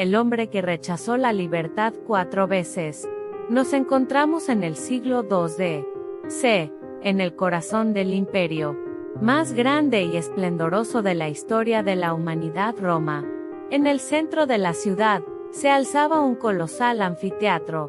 el hombre que rechazó la libertad 4 veces. Nos encontramos en el siglo II d.C., en el corazón del imperio más grande y esplendoroso de la historia de la humanidad, Roma. En el centro de la ciudad, se alzaba un colosal anfiteatro,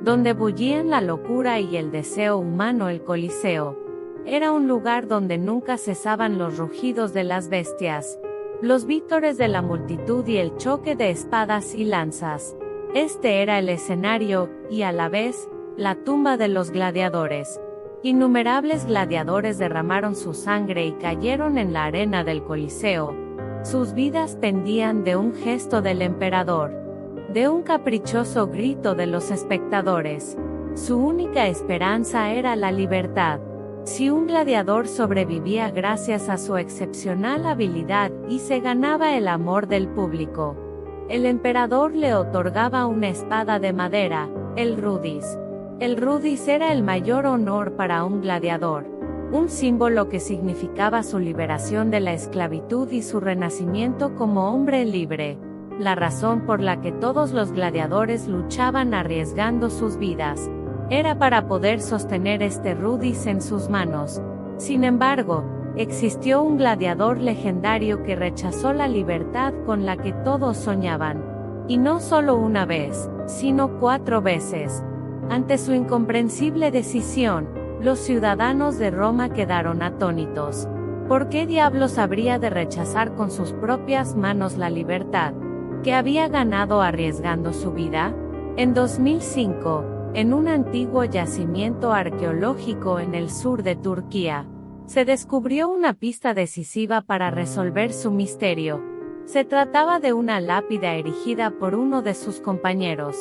donde bullían la locura y el deseo humano. El Coliseo era un lugar donde nunca cesaban los rugidos de las bestias, los vítores de la multitud y el choque de espadas y lanzas. Este era el escenario, y a la vez, la tumba de los gladiadores. Innumerables gladiadores derramaron su sangre y cayeron en la arena del Coliseo. Sus vidas pendían de un gesto del emperador, de un caprichoso grito de los espectadores. Su única esperanza era la libertad. Si un gladiador sobrevivía gracias a su excepcional habilidad y se ganaba el amor del público, el emperador le otorgaba una espada de madera, el rudis. El rudis era el mayor honor para un gladiador, un símbolo que significaba su liberación de la esclavitud y su renacimiento como hombre libre. La razón por la que todos los gladiadores luchaban arriesgando sus vidas era para poder sostener este rudis en sus manos. Sin embargo, existió un gladiador legendario que rechazó la libertad con la que todos soñaban. Y no solo una vez, sino 4 veces. Ante su incomprensible decisión, los ciudadanos de Roma quedaron atónitos. ¿Por qué diablos habría de rechazar con sus propias manos la libertad que había ganado arriesgando su vida? En 2005, en un antiguo yacimiento arqueológico en el sur de Turquía, se descubrió una pista decisiva para resolver su misterio. Se trataba de una lápida erigida por uno de sus compañeros.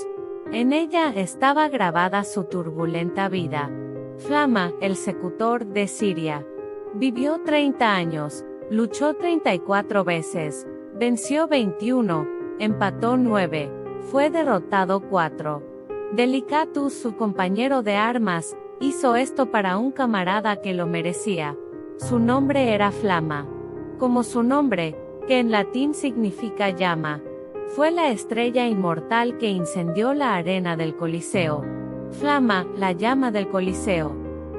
En ella estaba grabada su turbulenta vida. Flama, el secutor de Siria. Vivió 30 años, luchó 34 veces, venció 21, empató 9, fue derrotado 4. Delicatus, su compañero de armas, hizo esto para un camarada que lo merecía. Su nombre era Flama. Como su nombre, que en latín significa llama, fue la estrella inmortal que incendió la arena del Coliseo. Flama, la llama del Coliseo.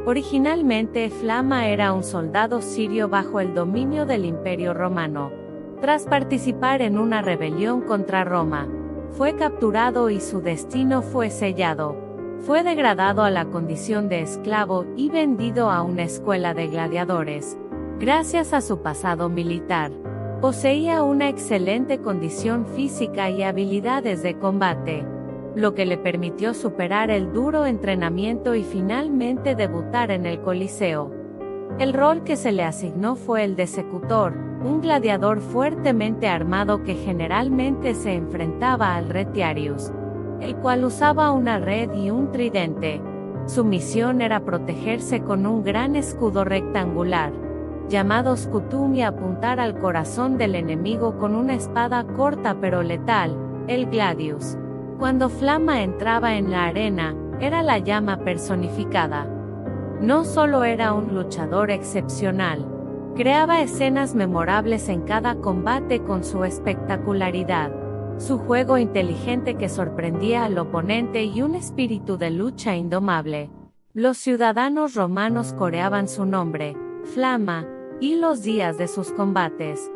Originalmente, Flama era un soldado sirio bajo el dominio del Imperio Romano. Tras participar en una rebelión contra Roma, fue capturado y su destino fue sellado. Fue degradado a la condición de esclavo y vendido a una escuela de gladiadores. Gracias a su pasado militar, poseía una excelente condición física y habilidades de combate, lo que le permitió superar el duro entrenamiento y finalmente debutar en el Coliseo. El rol que se le asignó fue el de secutor, un gladiador fuertemente armado que generalmente se enfrentaba al retiarius, el cual usaba una red y un tridente. Su misión era protegerse con un gran escudo rectangular, llamado scutum, y apuntar al corazón del enemigo con una espada corta pero letal, el gladius. Cuando Flama entraba en la arena, era la llama personificada. No solo era un luchador excepcional, creaba escenas memorables en cada combate con su espectacularidad, su juego inteligente que sorprendía al oponente y un espíritu de lucha indomable. Los ciudadanos romanos coreaban su nombre, Flama, y los días de sus combates.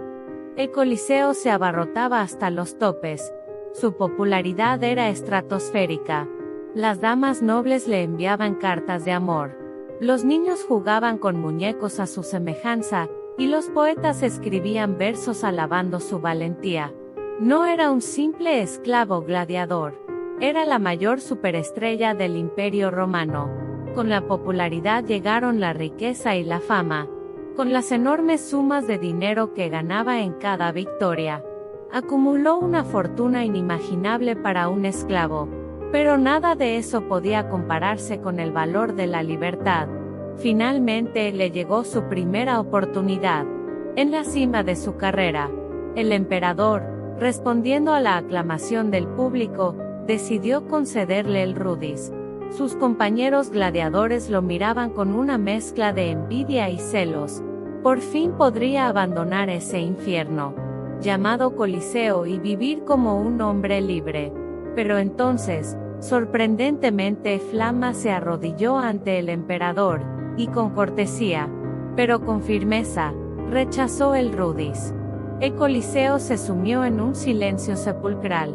El Coliseo se abarrotaba hasta los topes. Su popularidad era estratosférica. Las damas nobles le enviaban cartas de amor. Los niños jugaban con muñecos a su semejanza, y los poetas escribían versos alabando su valentía. No era un simple esclavo gladiador. Era la mayor superestrella del Imperio Romano. Con la popularidad llegaron la riqueza y la fama. Con las enormes sumas de dinero que ganaba en cada victoria, acumuló una fortuna inimaginable para un esclavo. Pero nada de eso podía compararse con el valor de la libertad. Finalmente le llegó su primera oportunidad. En la cima de su carrera, el emperador, respondiendo a la aclamación del público, decidió concederle el rudis. Sus compañeros gladiadores lo miraban con una mezcla de envidia y celos. Por fin podría abandonar ese infierno. llamado Coliseo y vivir como un hombre libre. Pero entonces, sorprendentemente, Flama se arrodilló ante el emperador, y con cortesía, pero con firmeza, rechazó el rudis. El Coliseo se sumió en un silencio sepulcral.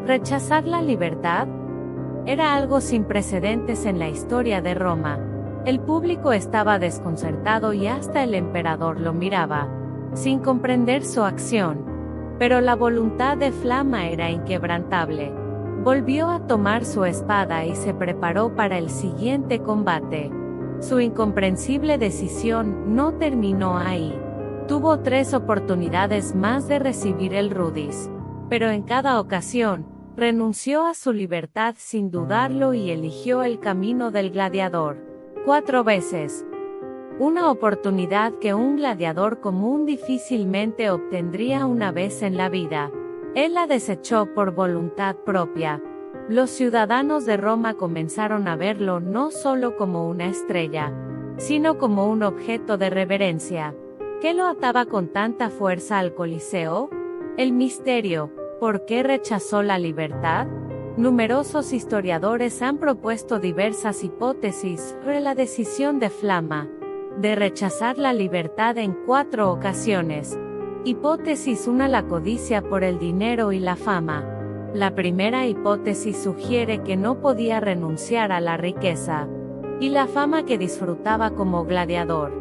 ¿Rechazar la libertad? Era algo sin precedentes en la historia de Roma. El público estaba desconcertado y hasta el emperador lo miraba, sin comprender su acción. Pero la voluntad de Flama era inquebrantable. Volvió a tomar su espada y se preparó para el siguiente combate. Su incomprensible decisión no terminó ahí. Tuvo 3 oportunidades más de recibir el rudis, pero en cada ocasión, renunció a su libertad sin dudarlo y eligió el camino del gladiador. 4 veces. Una oportunidad que un gladiador común difícilmente obtendría una vez en la vida. Él la desechó por voluntad propia. Los ciudadanos de Roma comenzaron a verlo no solo como una estrella, sino como un objeto de reverencia. ¿Qué lo ataba con tanta fuerza al Coliseo? El misterio. ¿Por qué rechazó la libertad? Numerosos historiadores han propuesto diversas hipótesis sobre la decisión de Flama de rechazar la libertad en 4 ocasiones. Hipótesis 1: la codicia por el dinero y la fama. La primera hipótesis sugiere que no podía renunciar a la riqueza y la fama que disfrutaba como gladiador.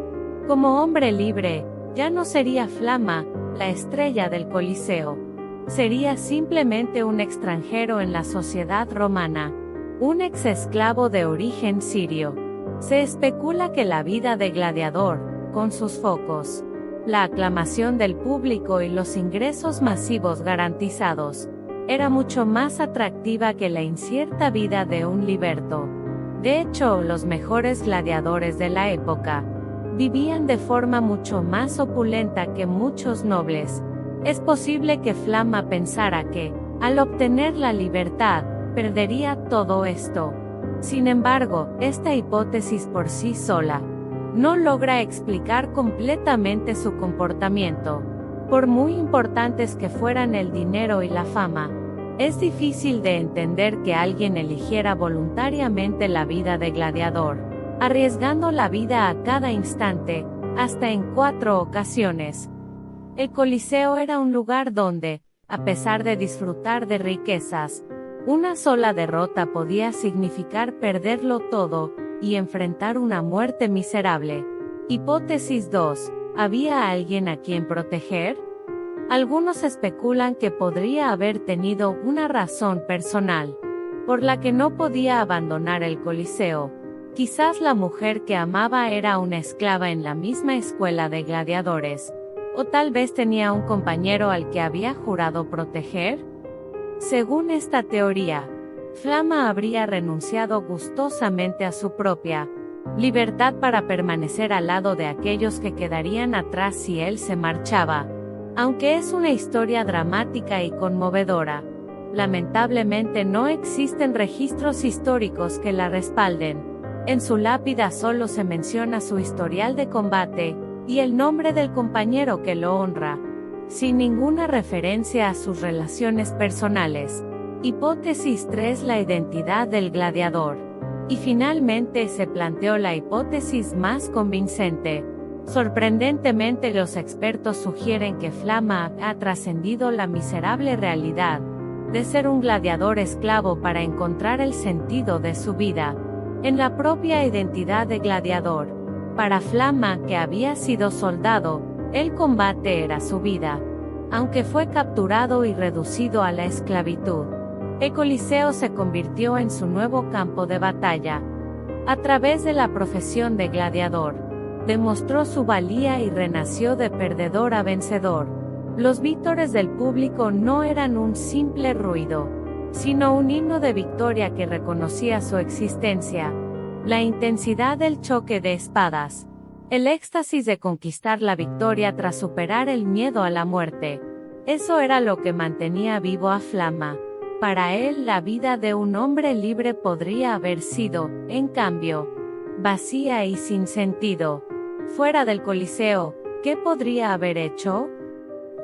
Como hombre libre, ya no sería Flama la estrella del Coliseo. Sería simplemente un extranjero en la sociedad romana, un ex-esclavo de origen sirio. Se especula que la vida de gladiador, con sus focos, la aclamación del público y los ingresos masivos garantizados, era mucho más atractiva que la incierta vida de un liberto. De hecho, los mejores gladiadores de la época vivían de forma mucho más opulenta que muchos nobles. Es posible que Flama pensara que, al obtener la libertad, perdería todo esto. Sin embargo, esta hipótesis por sí sola no logra explicar completamente su comportamiento. Por muy importantes que fueran el dinero y la fama, es difícil de entender que alguien eligiera voluntariamente la vida de gladiador, arriesgando la vida a cada instante, hasta en 4 ocasiones. El Coliseo era un lugar donde, a pesar de disfrutar de riquezas, una sola derrota podía significar perderlo todo y enfrentar una muerte miserable. Hipótesis 2. ¿Había alguien a quien proteger? Algunos especulan que podría haber tenido una razón personal por la que no podía abandonar el Coliseo. Quizás la mujer que amaba era una esclava en la misma escuela de gladiadores, o tal vez tenía un compañero al que había jurado proteger. Según esta teoría, Flama habría renunciado gustosamente a su propia libertad para permanecer al lado de aquellos que quedarían atrás si él se marchaba. Aunque es una historia dramática y conmovedora, lamentablemente no existen registros históricos que la respalden. En su lápida solo se menciona su historial de combate y el nombre del compañero que lo honra, sin ninguna referencia a sus relaciones personales. Hipótesis 3: la identidad del gladiador. Y finalmente se planteó la hipótesis más convincente. Sorprendentemente, los expertos sugieren que Flama ha trascendido la miserable realidad de ser un gladiador esclavo para encontrar el sentido de su vida en la propia identidad de gladiador. Para Flama, que había sido soldado, el combate era su vida. Aunque fue capturado y reducido a la esclavitud, el Coliseo se convirtió en su nuevo campo de batalla. A través de la profesión de gladiador, demostró su valía y renació de perdedor a vencedor. Los vítores del público no eran un simple ruido, sino un himno de victoria que reconocía su existencia. La intensidad del choque de espadas, el éxtasis de conquistar la victoria tras superar el miedo a la muerte, eso era lo que mantenía vivo a Flama. Para él, la vida de un hombre libre podría haber sido, en cambio, vacía y sin sentido. Fuera del Coliseo, ¿qué podría haber hecho?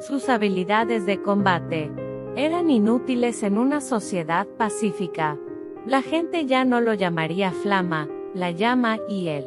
Sus habilidades de combate eran inútiles en una sociedad pacífica. La gente ya no lo llamaría Flama, la llama, y él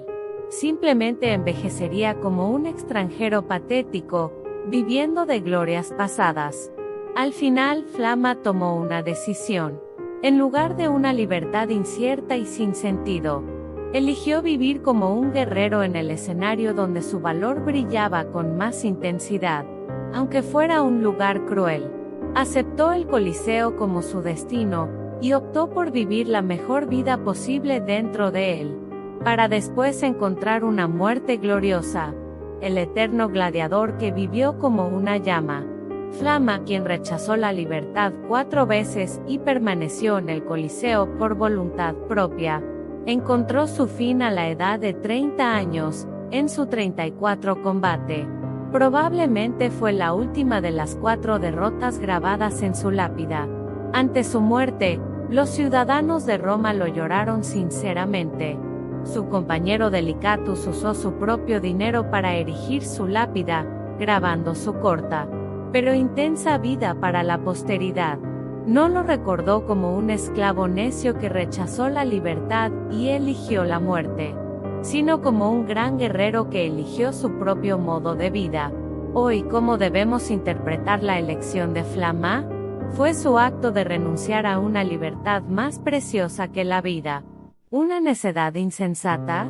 simplemente envejecería como un extranjero patético, viviendo de glorias pasadas. Al final, Flama tomó una decisión. En lugar de una libertad incierta y sin sentido, eligió vivir como un guerrero en el escenario donde su valor brillaba con más intensidad, aunque fuera un lugar cruel. Aceptó el Coliseo como su destino, y optó por vivir la mejor vida posible dentro de él, para después encontrar una muerte gloriosa, el eterno gladiador que vivió como una llama. Flama, quien rechazó la libertad 4 veces y permaneció en el Coliseo por voluntad propia, encontró su fin a la edad de 30 años, en su 34 combate. Probablemente fue la última de las 4 derrotas grabadas en su lápida. Ante su muerte, los ciudadanos de Roma lo lloraron sinceramente. Su compañero Delicatus usó su propio dinero para erigir su lápida, grabando su corta, pero intensa vida para la posteridad. No lo recordó como un esclavo necio que rechazó la libertad y eligió la muerte, sino como un gran guerrero que eligió su propio modo de vida. Hoy, ¿cómo debemos interpretar la elección de Flama? Fue su acto de renunciar a una libertad más preciosa que la vida. ¿Una necedad insensata?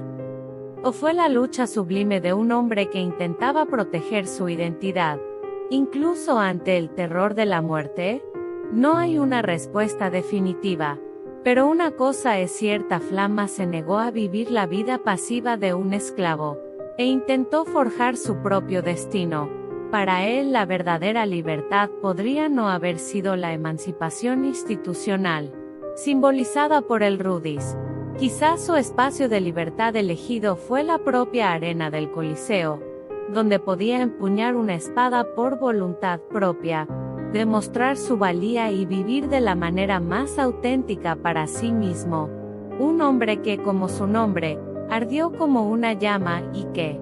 ¿O fue la lucha sublime de un hombre que intentaba proteger su identidad, incluso ante el terror de la muerte? No hay una respuesta definitiva, pero una cosa es cierta: Flama se negó a vivir la vida pasiva de un esclavo, e intentó forjar su propio destino. Para él, la verdadera libertad podría no haber sido la emancipación institucional, simbolizada por el Rudis. Quizás su espacio de libertad elegido fue la propia arena del Coliseo, donde podía empuñar una espada por voluntad propia, demostrar su valía y vivir de la manera más auténtica para sí mismo. Un hombre que, como su nombre, ardió como una llama y que,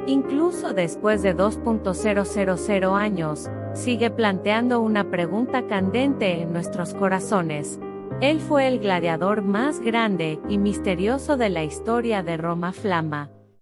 incluso después de 2.000 años, sigue planteando una pregunta candente en nuestros corazones. Él fue el gladiador más grande y misterioso de la historia de Roma. Flama.